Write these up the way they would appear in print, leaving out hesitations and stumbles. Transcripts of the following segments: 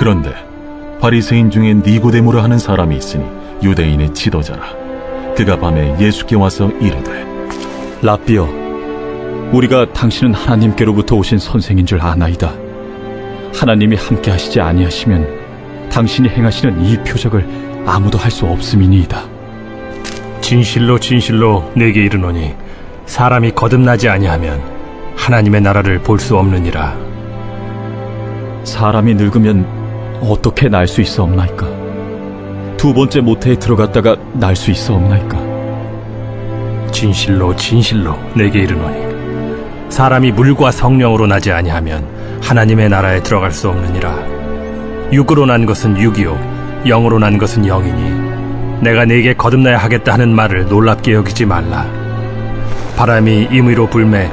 그런데 바리새인 중에 니고데모라 하는 사람이 있으니 유대인의 지도자라. 그가 밤에 예수께 와서 이르되, 랍비여, 우리가 당신은 하나님께로부터 오신 선생인 줄 아나이다. 하나님이 함께 하시지 아니하시면 당신이 행하시는 이 표적을 아무도 할 수 없음이니이다. 진실로 진실로 내게 이르노니 사람이 거듭나지 아니하면 하나님의 나라를 볼 수 없느니라. 사람이 늙으면 어떻게 날 수 있어옵나이까? 두 번째 모태에 들어갔다가 날 수 있어옵나이까? 진실로 진실로 내게 이르노니 사람이 물과 성령으로 나지 아니하면 하나님의 나라에 들어갈 수 없느니라. 육으로 난 것은 육이요 영으로 난 것은 영이니 내가 네게 거듭나야 하겠다 하는 말을 놀랍게 여기지 말라. 바람이 임의로 불매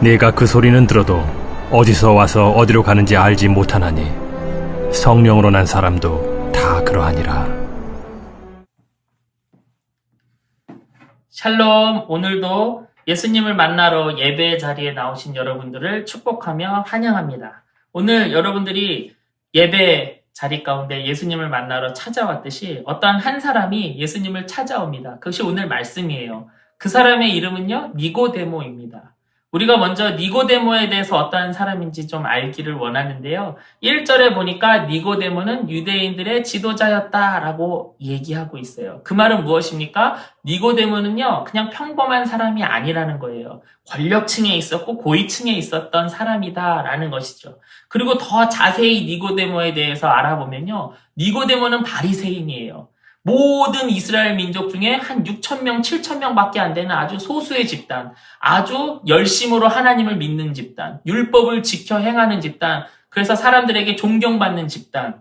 네가 그 소리는 들어도 어디서 와서 어디로 가는지 알지 못하나니 성령으로 난 사람도 다 그러하니라. 샬롬. 오늘도 예수님을 만나러 예배 자리에 나오신 여러분들을 축복하며 환영합니다. 오늘 여러분들이 예배 자리 가운데 예수님을 만나러 찾아왔듯이 어떠한 한 사람이 예수님을 찾아옵니다. 그것이 오늘 말씀이에요. 그 사람의 이름은요, 니고데모입니다. 우리가 먼저 니고데모에 대해서 어떠한 사람인지 좀 알기를 원하는데요. 1절에 보니까 니고데모는 유대인들의 지도자였다라고 얘기하고 있어요. 그 말은 무엇입니까? 니고데모는요, 그냥 평범한 사람이 아니라는 거예요. 권력층에 있었고 고위층에 있었던 사람이다라는 것이죠. 그리고 더 자세히 니고데모에 대해서 알아보면요, 니고데모는 바리새인이에요. 모든 이스라엘 민족 중에 한 6,000명, 7,000명 밖에 안 되는 아주 소수의 집단, 아주 열심으로 하나님을 믿는 집단, 율법을 지켜 행하는 집단, 그래서 사람들에게 존경받는 집단,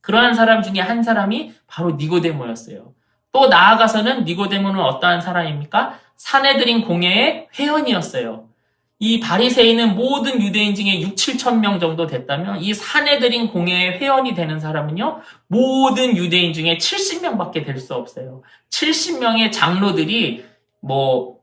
그러한 사람 중에 한 사람이 바로 니고데모였어요. 또 나아가서는 니고데모는 어떠한 사람입니까? 산헤드린 공회의 회원이었어요. 이 바리새인은 모든 유대인 중에 6, 7천 명 정도 됐다면 이 산헤드린 공회의 회원이 되는 사람은요, 모든 유대인 중에 70명밖에 될 수 없어요. 70명의 장로들이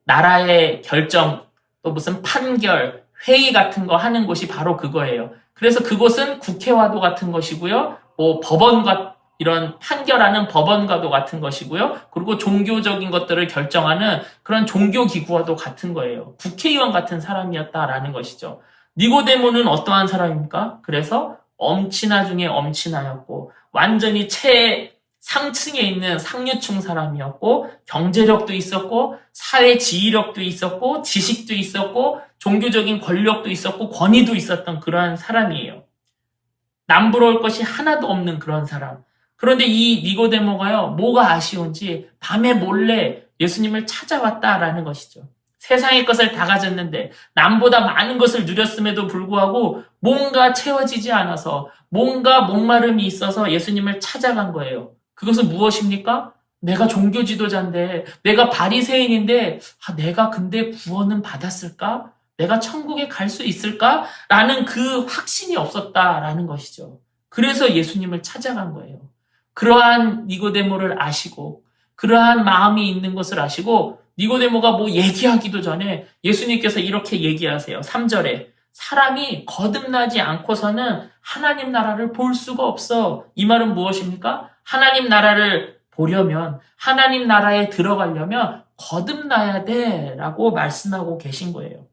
나라의 결정, 또 무슨 판결, 회의 같은 거 하는 곳이 바로 그거예요. 그래서 그곳은 국회와도 같은 것이고요, 법원과 이런 판결하는 법원과도 같은 것이고요. 그리고 종교적인 것들을 결정하는 그런 종교기구와도 같은 거예요. 국회의원 같은 사람이었다라는 것이죠. 니고데모는 어떠한 사람입니까? 그래서 엄친아 중에 엄친아였고 완전히 최상층에 있는 상류층 사람이었고 경제력도 있었고 사회 지휘력도 있었고 지식도 있었고 종교적인 권력도 있었고 권위도 있었던 그러한 사람이에요. 남부러울 것이 하나도 없는 그런 사람. 그런데 이 니고데모가요, 뭐가 아쉬운지 밤에 몰래 예수님을 찾아왔다라는 것이죠. 세상의 것을 다 가졌는데 남보다 많은 것을 누렸음에도 불구하고 뭔가 채워지지 않아서 뭔가 목마름이 있어서 예수님을 찾아간 거예요. 그것은 무엇입니까? 내가 종교 지도자인데, 내가 바리새인인데, 내가 근데 구원은 받았을까? 내가 천국에 갈 수 있을까? 라는 그 확신이 없었다라는 것이죠. 그래서 예수님을 찾아간 거예요. 그러한 니고데모를 아시고 그러한 마음이 있는 것을 아시고 니고데모가 얘기하기도 전에 예수님께서 이렇게 얘기하세요. 3절에 사람이 거듭나지 않고서는 하나님 나라를 볼 수가 없어. 이 말은 무엇입니까? 하나님 나라를 보려면, 하나님 나라에 들어가려면 거듭나야 돼 라고 말씀하고 계신 거예요.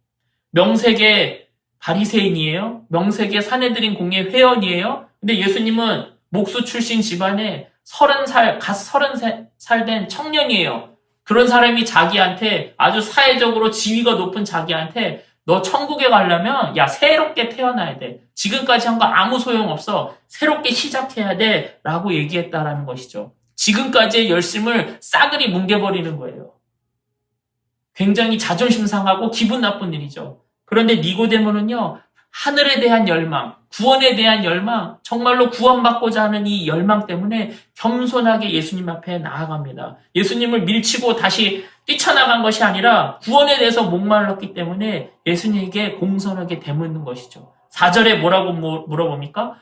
명색의 바리새인이에요. 명색의 산헤드린 공회 회원이에요. 근데 예수님은 목수 출신 집안에 30살 된 청년이에요. 그런 사람이 자기한테 아주 사회적으로 지위가 높은 자기한테 너 천국에 가려면 새롭게 태어나야 돼. 지금까지 한 거 아무 소용없어. 새롭게 시작해야 돼. 라고 얘기했다라는 것이죠. 지금까지의 열심을 싸그리 뭉개버리는 거예요. 굉장히 자존심 상하고 기분 나쁜 일이죠. 그런데 니고데모는요, 하늘에 대한 열망, 구원에 대한 열망, 정말로 구원받고자 하는 이 열망 때문에 겸손하게 예수님 앞에 나아갑니다. 예수님을 밀치고 다시 뛰쳐나간 것이 아니라 구원에 대해서 목말랐기 때문에 예수님에게 공손하게 되묻는 것이죠. 4절에 뭐라고 물어봅니까?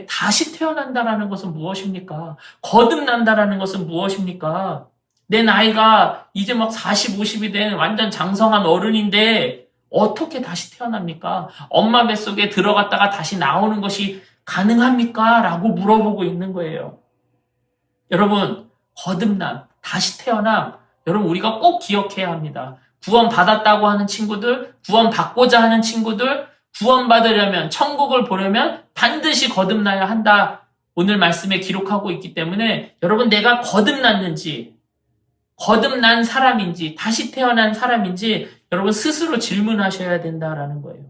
다시 태어난다라는 것은 무엇입니까? 거듭난다라는 것은 무엇입니까? 내 나이가 이제 40, 50이 된 완전 장성한 어른인데 어떻게 다시 태어납니까? 엄마 뱃속에 들어갔다가 다시 나오는 것이 가능합니까? 라고 물어보고 있는 거예요. 여러분, 거듭남, 다시 태어남, 여러분 우리가 꼭 기억해야 합니다. 구원 받았다고 하는 친구들, 구원 받고자 하는 친구들, 구원 받으려면, 천국을 보려면 반드시 거듭나야 한다. 오늘 말씀에 기록하고 있기 때문에 여러분 내가 거듭났는지, 거듭난 사람인지, 다시 태어난 사람인지 여러분 스스로 질문하셔야 된다라는 거예요.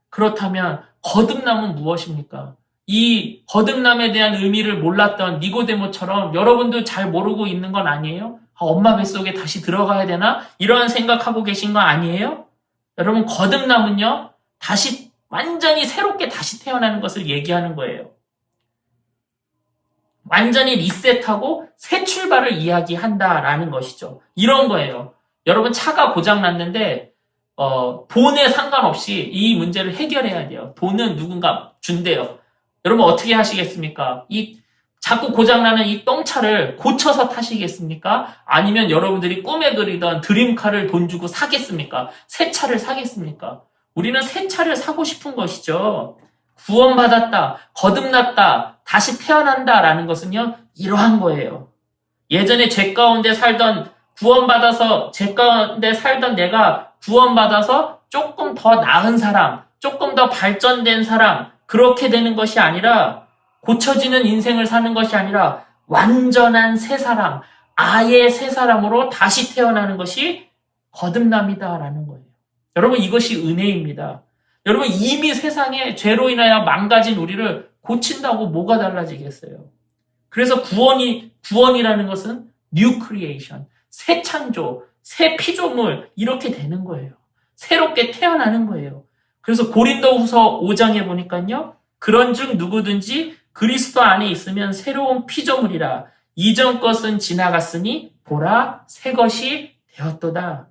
그렇다면 거듭남은 무엇입니까? 이 거듭남에 대한 의미를 몰랐던 니고데모처럼 여러분도 잘 모르고 있는 건 아니에요? 엄마 뱃속에 다시 들어가야 되나? 이런 생각하고 계신 거 아니에요? 여러분 거듭남은요, 다시 완전히 새롭게 다시 태어나는 것을 얘기하는 거예요. 완전히 리셋하고 새 출발을 이야기한다라는 것이죠. 이런 거예요. 여러분 차가 고장났는데 돈에 상관없이 이 문제를 해결해야 돼요. 돈은 누군가 준대요. 여러분 어떻게 하시겠습니까? 자꾸 고장나는 이 똥차를 고쳐서 타시겠습니까? 아니면 여러분들이 꿈에 그리던 드림카를 돈 주고 사겠습니까? 새 차를 사겠습니까? 우리는 새 차를 사고 싶은 것이죠. 구원받았다, 거듭났다, 다시 태어난다라는 것은요, 이러한 거예요. 예전에 죄 가운데 구원받아서 죄 가운데 살던 내가 구원받아서 조금 더 나은 사람, 조금 더 발전된 사람, 그렇게 되는 것이 아니라, 고쳐지는 인생을 사는 것이 아니라 완전한 새 사람, 아예 새 사람으로 다시 태어나는 것이 거듭남이다라는 거예요. 여러분 이것이 은혜입니다. 여러분 이미 세상에 죄로 인하여 망가진 우리를 고친다고 뭐가 달라지겠어요? 그래서 구원이라는 것은 new creation, 새 창조, 새 피조물 이렇게 되는 거예요. 새롭게 태어나는 거예요. 그래서 고린도후서 5장에 보니까요. 그런즉 누구든지 그리스도 안에 있으면 새로운 피조물이라. 이전 것은 지나갔으니 보라 새 것이 되었도다.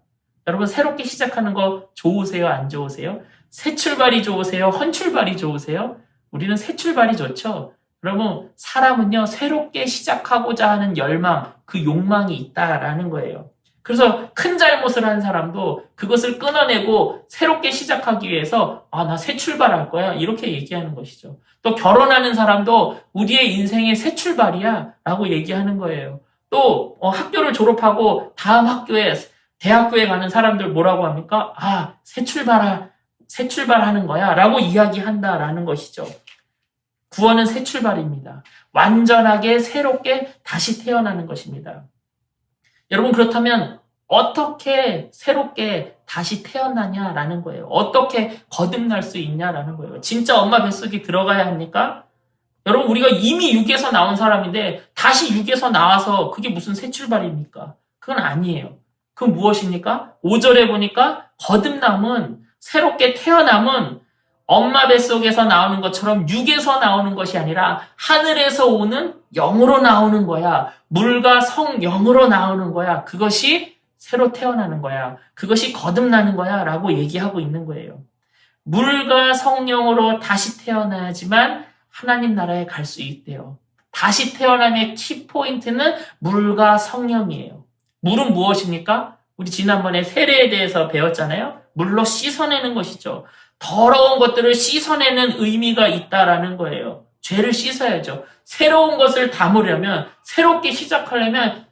여러분 새롭게 시작하는 거 좋으세요? 안 좋으세요? 새 출발이 좋으세요? 헌 출발이 좋으세요? 우리는 새 출발이 좋죠. 여러분 사람은요 새롭게 시작하고자 하는 열망, 그 욕망이 있다라는 거예요. 그래서 큰 잘못을 한 사람도 그것을 끊어내고 새롭게 시작하기 위해서 나 새 출발할 거야 이렇게 얘기하는 것이죠. 또 결혼하는 사람도 우리의 인생의 새 출발이야 라고 얘기하는 거예요. 또 학교를 졸업하고 다음 대학교에 가는 사람들 뭐라고 합니까? 새 출발하는 거야 라고 이야기한다라는 것이죠. 구원은 새 출발입니다. 완전하게 새롭게 다시 태어나는 것입니다. 여러분 그렇다면 어떻게 새롭게 다시 태어나냐라는 거예요. 어떻게 거듭날 수 있냐라는 거예요. 진짜 엄마 뱃속에 들어가야 합니까? 여러분 우리가 이미 육에서 나온 사람인데 다시 육에서 나와서 그게 무슨 새 출발입니까? 그건 아니에요. 그건 무엇입니까? 5절에 보니까 거듭남은, 새롭게 태어남은 엄마 뱃속에서 나오는 것처럼 육에서 나오는 것이 아니라 하늘에서 오는 영으로 나오는 거야. 물과 성령으로 나오는 거야. 그것이 새로 태어나는 거야. 그것이 거듭나는 거야 라고 얘기하고 있는 거예요. 물과 성령으로 다시 태어나야지만 하나님 나라에 갈 수 있대요. 다시 태어남의 키포인트는 물과 성령이에요. 물은 무엇입니까? 우리 지난번에 세례에 대해서 배웠잖아요. 물로 씻어내는 것이죠. 더러운 것들을 씻어내는 의미가 있다라는 거예요. 죄를 씻어야죠. 새로운 것을 담으려면, 새롭게 시작하려면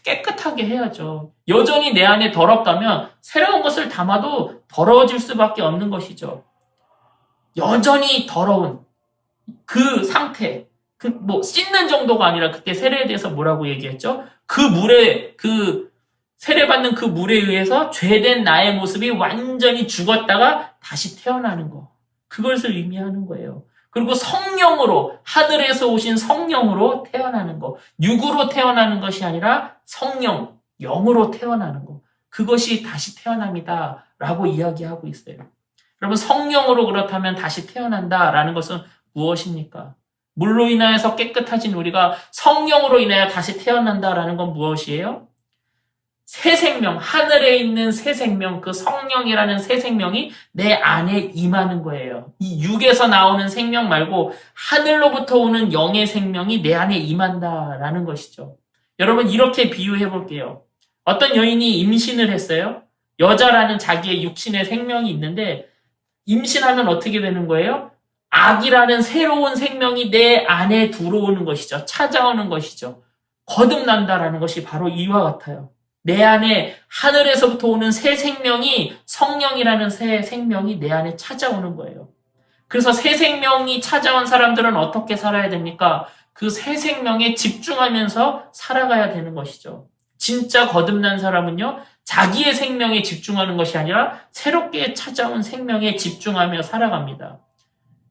깨끗하게 해야죠. 여전히 내 안에 더럽다면 새로운 것을 담아도 더러워질 수밖에 없는 것이죠. 여전히 더러운 그 상태, 씻는 정도가 아니라 그때 세례에 대해서 뭐라고 얘기했죠? 세례받는 그 물에 의해서 죄된 나의 모습이 완전히 죽었다가 다시 태어나는 거. 그것을 의미하는 거예요. 그리고 성령으로, 하늘에서 오신 성령으로 태어나는 거. 육으로 태어나는 것이 아니라 성령, 영으로 태어나는 거. 그것이 다시 태어남이다 라고 이야기하고 있어요. 여러분 성령으로 그렇다면 다시 태어난다라는 것은 무엇입니까? 물로 인하여서 깨끗해진 우리가 성령으로 인하여 다시 태어난다라는 건 무엇이에요? 새 생명, 하늘에 있는 새 생명, 그 성령이라는 새 생명이 내 안에 임하는 거예요. 이 육에서 나오는 생명 말고 하늘로부터 오는 영의 생명이 내 안에 임한다라는 것이죠. 여러분 이렇게 비유해 볼게요. 어떤 여인이 임신을 했어요. 여자라는 자기의 육신의 생명이 있는데 임신하면 어떻게 되는 거예요? 악이라는 새로운 생명이 내 안에 들어오는 것이죠. 찾아오는 것이죠. 거듭난다라는 것이 바로 이와 같아요. 내 안에 하늘에서부터 오는 새 생명이, 성령이라는 새 생명이 내 안에 찾아오는 거예요. 그래서 새 생명이 찾아온 사람들은 어떻게 살아야 됩니까? 그 새 생명에 집중하면서 살아가야 되는 것이죠. 진짜 거듭난 사람은요, 자기의 생명에 집중하는 것이 아니라 새롭게 찾아온 생명에 집중하며 살아갑니다.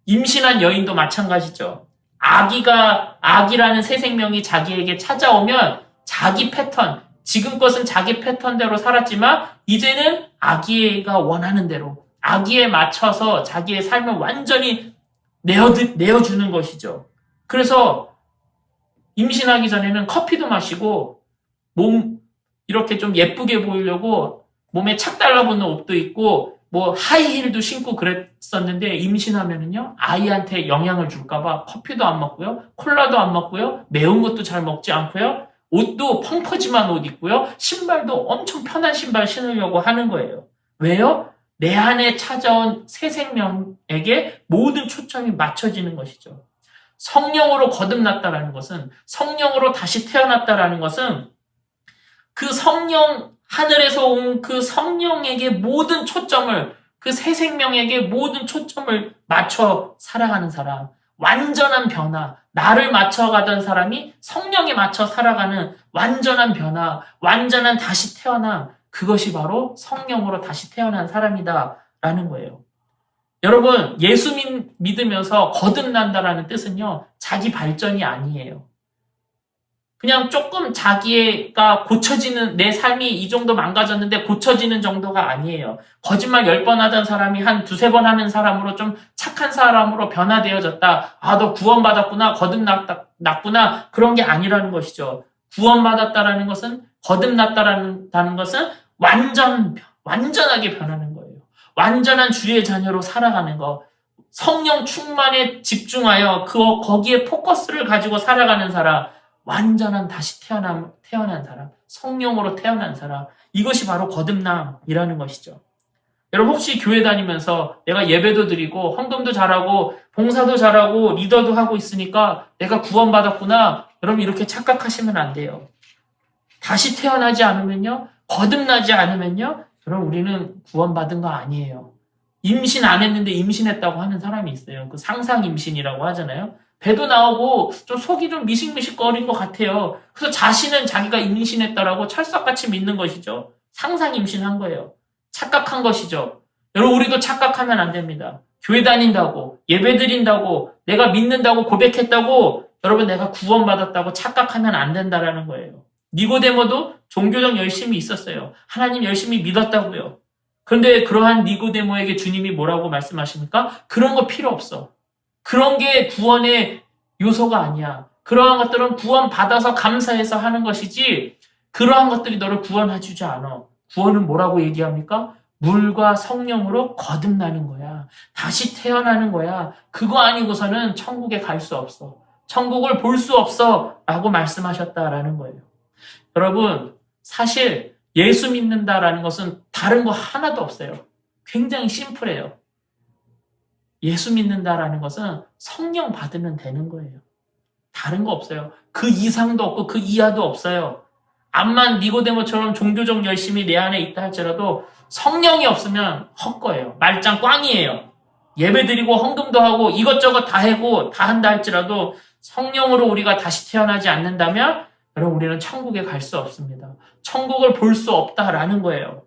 임신한 여인도 마찬가지죠. 악이라는 새 생명이 자기에게 찾아오면 자기 패턴, 지금 것은 자기 패턴대로 살았지만 이제는 아기가 원하는 대로, 아기에 맞춰서 자기의 삶을 완전히 내어주는 것이죠. 그래서 임신하기 전에는 커피도 마시고 이렇게 좀 예쁘게 보이려고 몸에 착 달라붙는 옷도 입고 하이힐도 신고 그랬었는데 임신하면은요, 아이한테 영향을 줄까봐 커피도 안 먹고요, 콜라도 안 먹고요, 매운 것도 잘 먹지 않고요, 옷도 펑퍼짐한 옷 입고요, 신발도 엄청 편한 신발 신으려고 하는 거예요. 왜요? 내 안에 찾아온 새 생명에게 모든 초점이 맞춰지는 것이죠. 성령으로 거듭났다라는 것은, 성령으로 다시 태어났다라는 것은 그 성령, 하늘에서 온 그 성령에게 모든 초점을, 그 새 생명에게 모든 초점을 맞춰 살아가는 사람, 완전한 변화, 나를 맞춰가던 사람이 성령에 맞춰 살아가는 완전한 변화, 완전한 다시 태어남, 그것이 바로 성령으로 다시 태어난 사람이다라는 거예요. 여러분, 예수 믿으면서 거듭난다라는 뜻은요, 자기 발전이 아니에요. 그냥 조금 자기가 고쳐지는, 내 삶이 이 정도 망가졌는데 고쳐지는 정도가 아니에요. 거짓말 10번 하던 사람이 한 2-3번 하는 사람으로 좀 착한 사람으로 변화되어졌다. 아, 너 구원받았구나, 거듭났구나, 그런 게 아니라는 것이죠. 구원받았다라는 것은, 거듭났다라는 것은 완전하게 변하는 거예요. 완전한 주의 자녀로 살아가는 거. 성령 충만에 집중하여 거기에 포커스를 가지고 살아가는 사람, 완전한 다시 태어난 사람, 성령으로 태어난 사람, 이것이 바로 거듭남이라는 것이죠. 여러분, 혹시 교회 다니면서 내가 예배도 드리고 헌금도 잘하고 봉사도 잘하고 리더도 하고 있으니까 내가 구원받았구나, 여러분 이렇게 착각하시면 안 돼요. 다시 태어나지 않으면요, 거듭나지 않으면요, 여러분 우리는 구원받은 거 아니에요. 임신 안 했는데 임신했다고 하는 사람이 있어요. 그 상상 임신이라고 하잖아요. 배도 나오고 좀 속이 좀 미식미식거린 것 같아요. 그래서 자신은 자기가 임신했다라고 철석같이 믿는 것이죠. 상상 임신한 거예요. 착각한 것이죠. 여러분, 우리도 착각하면 안 됩니다. 교회 다닌다고, 예배 드린다고, 내가 믿는다고 고백했다고, 여러분 내가 구원받았다고 착각하면 안 된다라는 거예요. 니고데모도 종교적 열심이 있었어요. 하나님 열심히 믿었다고요. 그런데 그러한 니고데모에게 주님이 뭐라고 말씀하십니까? 그런 거 필요 없어. 그런 게 구원의 요소가 아니야. 그러한 것들은 구원받아서 감사해서 하는 것이지, 그러한 것들이 너를 구원해주지 않아. 구원은 뭐라고 얘기합니까? 물과 성령으로 거듭나는 거야. 다시 태어나는 거야. 그거 아니고서는 천국에 갈 수 없어. 천국을 볼 수 없어. 라고 말씀하셨다라는 거예요. 여러분, 사실 예수 믿는다라는 것은 다른 거 하나도 없어요. 굉장히 심플해요. 예수 믿는다라는 것은 성령 받으면 되는 거예요. 다른 거 없어요. 그 이상도 없고 그 이하도 없어요. 암만 니고데모처럼 종교적 열심이 내 안에 있다 할지라도 성령이 없으면 헛거예요. 말짱 꽝이에요. 예배드리고 헌금도 하고 이것저것 다 하고 다 한다 할지라도 성령으로 우리가 다시 태어나지 않는다면 여러분 우리는 천국에 갈 수 없습니다. 천국을 볼 수 없다라는 거예요.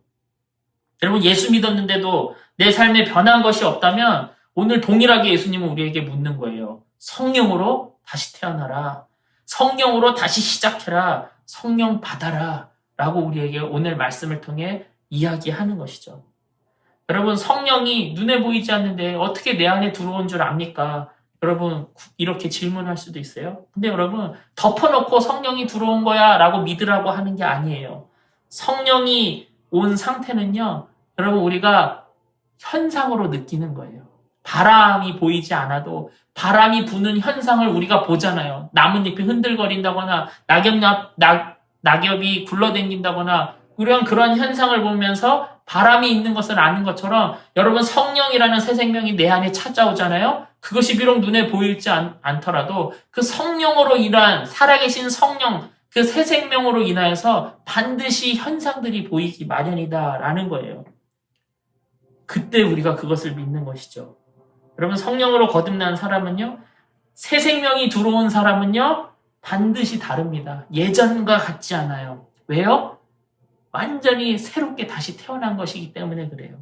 여러분, 예수 믿었는데도 내 삶에 변한 것이 없다면 오늘 동일하게 예수님은 우리에게 묻는 거예요. 성령으로 다시 태어나라. 성령으로 다시 시작해라. 성령 받아라. 라고 우리에게 오늘 말씀을 통해 이야기하는 것이죠. 여러분, 성령이 눈에 보이지 않는데 어떻게 내 안에 들어온 줄 압니까? 여러분, 이렇게 질문할 수도 있어요. 근데 여러분, 덮어놓고 성령이 들어온 거야 라고 믿으라고 하는 게 아니에요. 성령이 온 상태는요, 여러분, 우리가 현상으로 느끼는 거예요. 바람이 보이지 않아도 바람이 부는 현상을 우리가 보잖아요. 나뭇잎이 흔들거린다거나 낙엽이 굴러다닌다거나 그런 현상을 보면서 바람이 있는 것을 아는 것처럼 여러분 성령이라는 새 생명이 내 안에 찾아오잖아요. 그것이 비록 눈에 보이지 않더라도 그 성령으로 인한 살아계신 성령 그 새 생명으로 인하여서 반드시 현상들이 보이기 마련이다라는 거예요. 그때 우리가 그것을 믿는 것이죠. 여러분 성령으로 거듭난 사람은요. 새 생명이 들어온 사람은요. 반드시 다릅니다. 예전과 같지 않아요. 왜요? 완전히 새롭게 다시 태어난 것이기 때문에 그래요.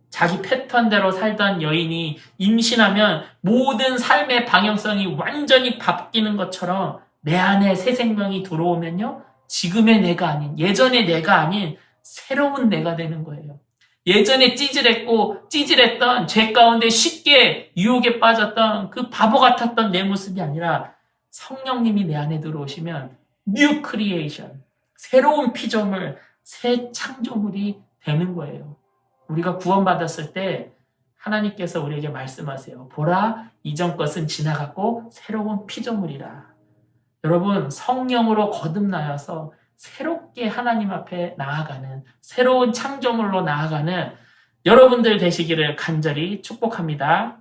자기 패턴대로 살던 여인이 임신하면 모든 삶의 방향성이 완전히 바뀌는 것처럼 내 안에 새 생명이 들어오면요. 지금의 내가 아닌, 예전의 내가 아닌 새로운 내가 되는 거예요. 예전에 찌질했던 죄 가운데 쉽게 유혹에 빠졌던 그 바보 같았던 내 모습이 아니라 성령님이 내 안에 들어오시면 뉴 크리에이션, 새로운 피조물, 새 창조물이 되는 거예요. 우리가 구원받았을 때 하나님께서 우리에게 말씀하세요. 보라, 이전 것은 지나갔고 새로운 피조물이라. 여러분 성령으로 거듭나여서 새롭게 하나님 앞에 나아가는 새로운 창조물로 나아가는 여러분들 되시기를 간절히 축복합니다.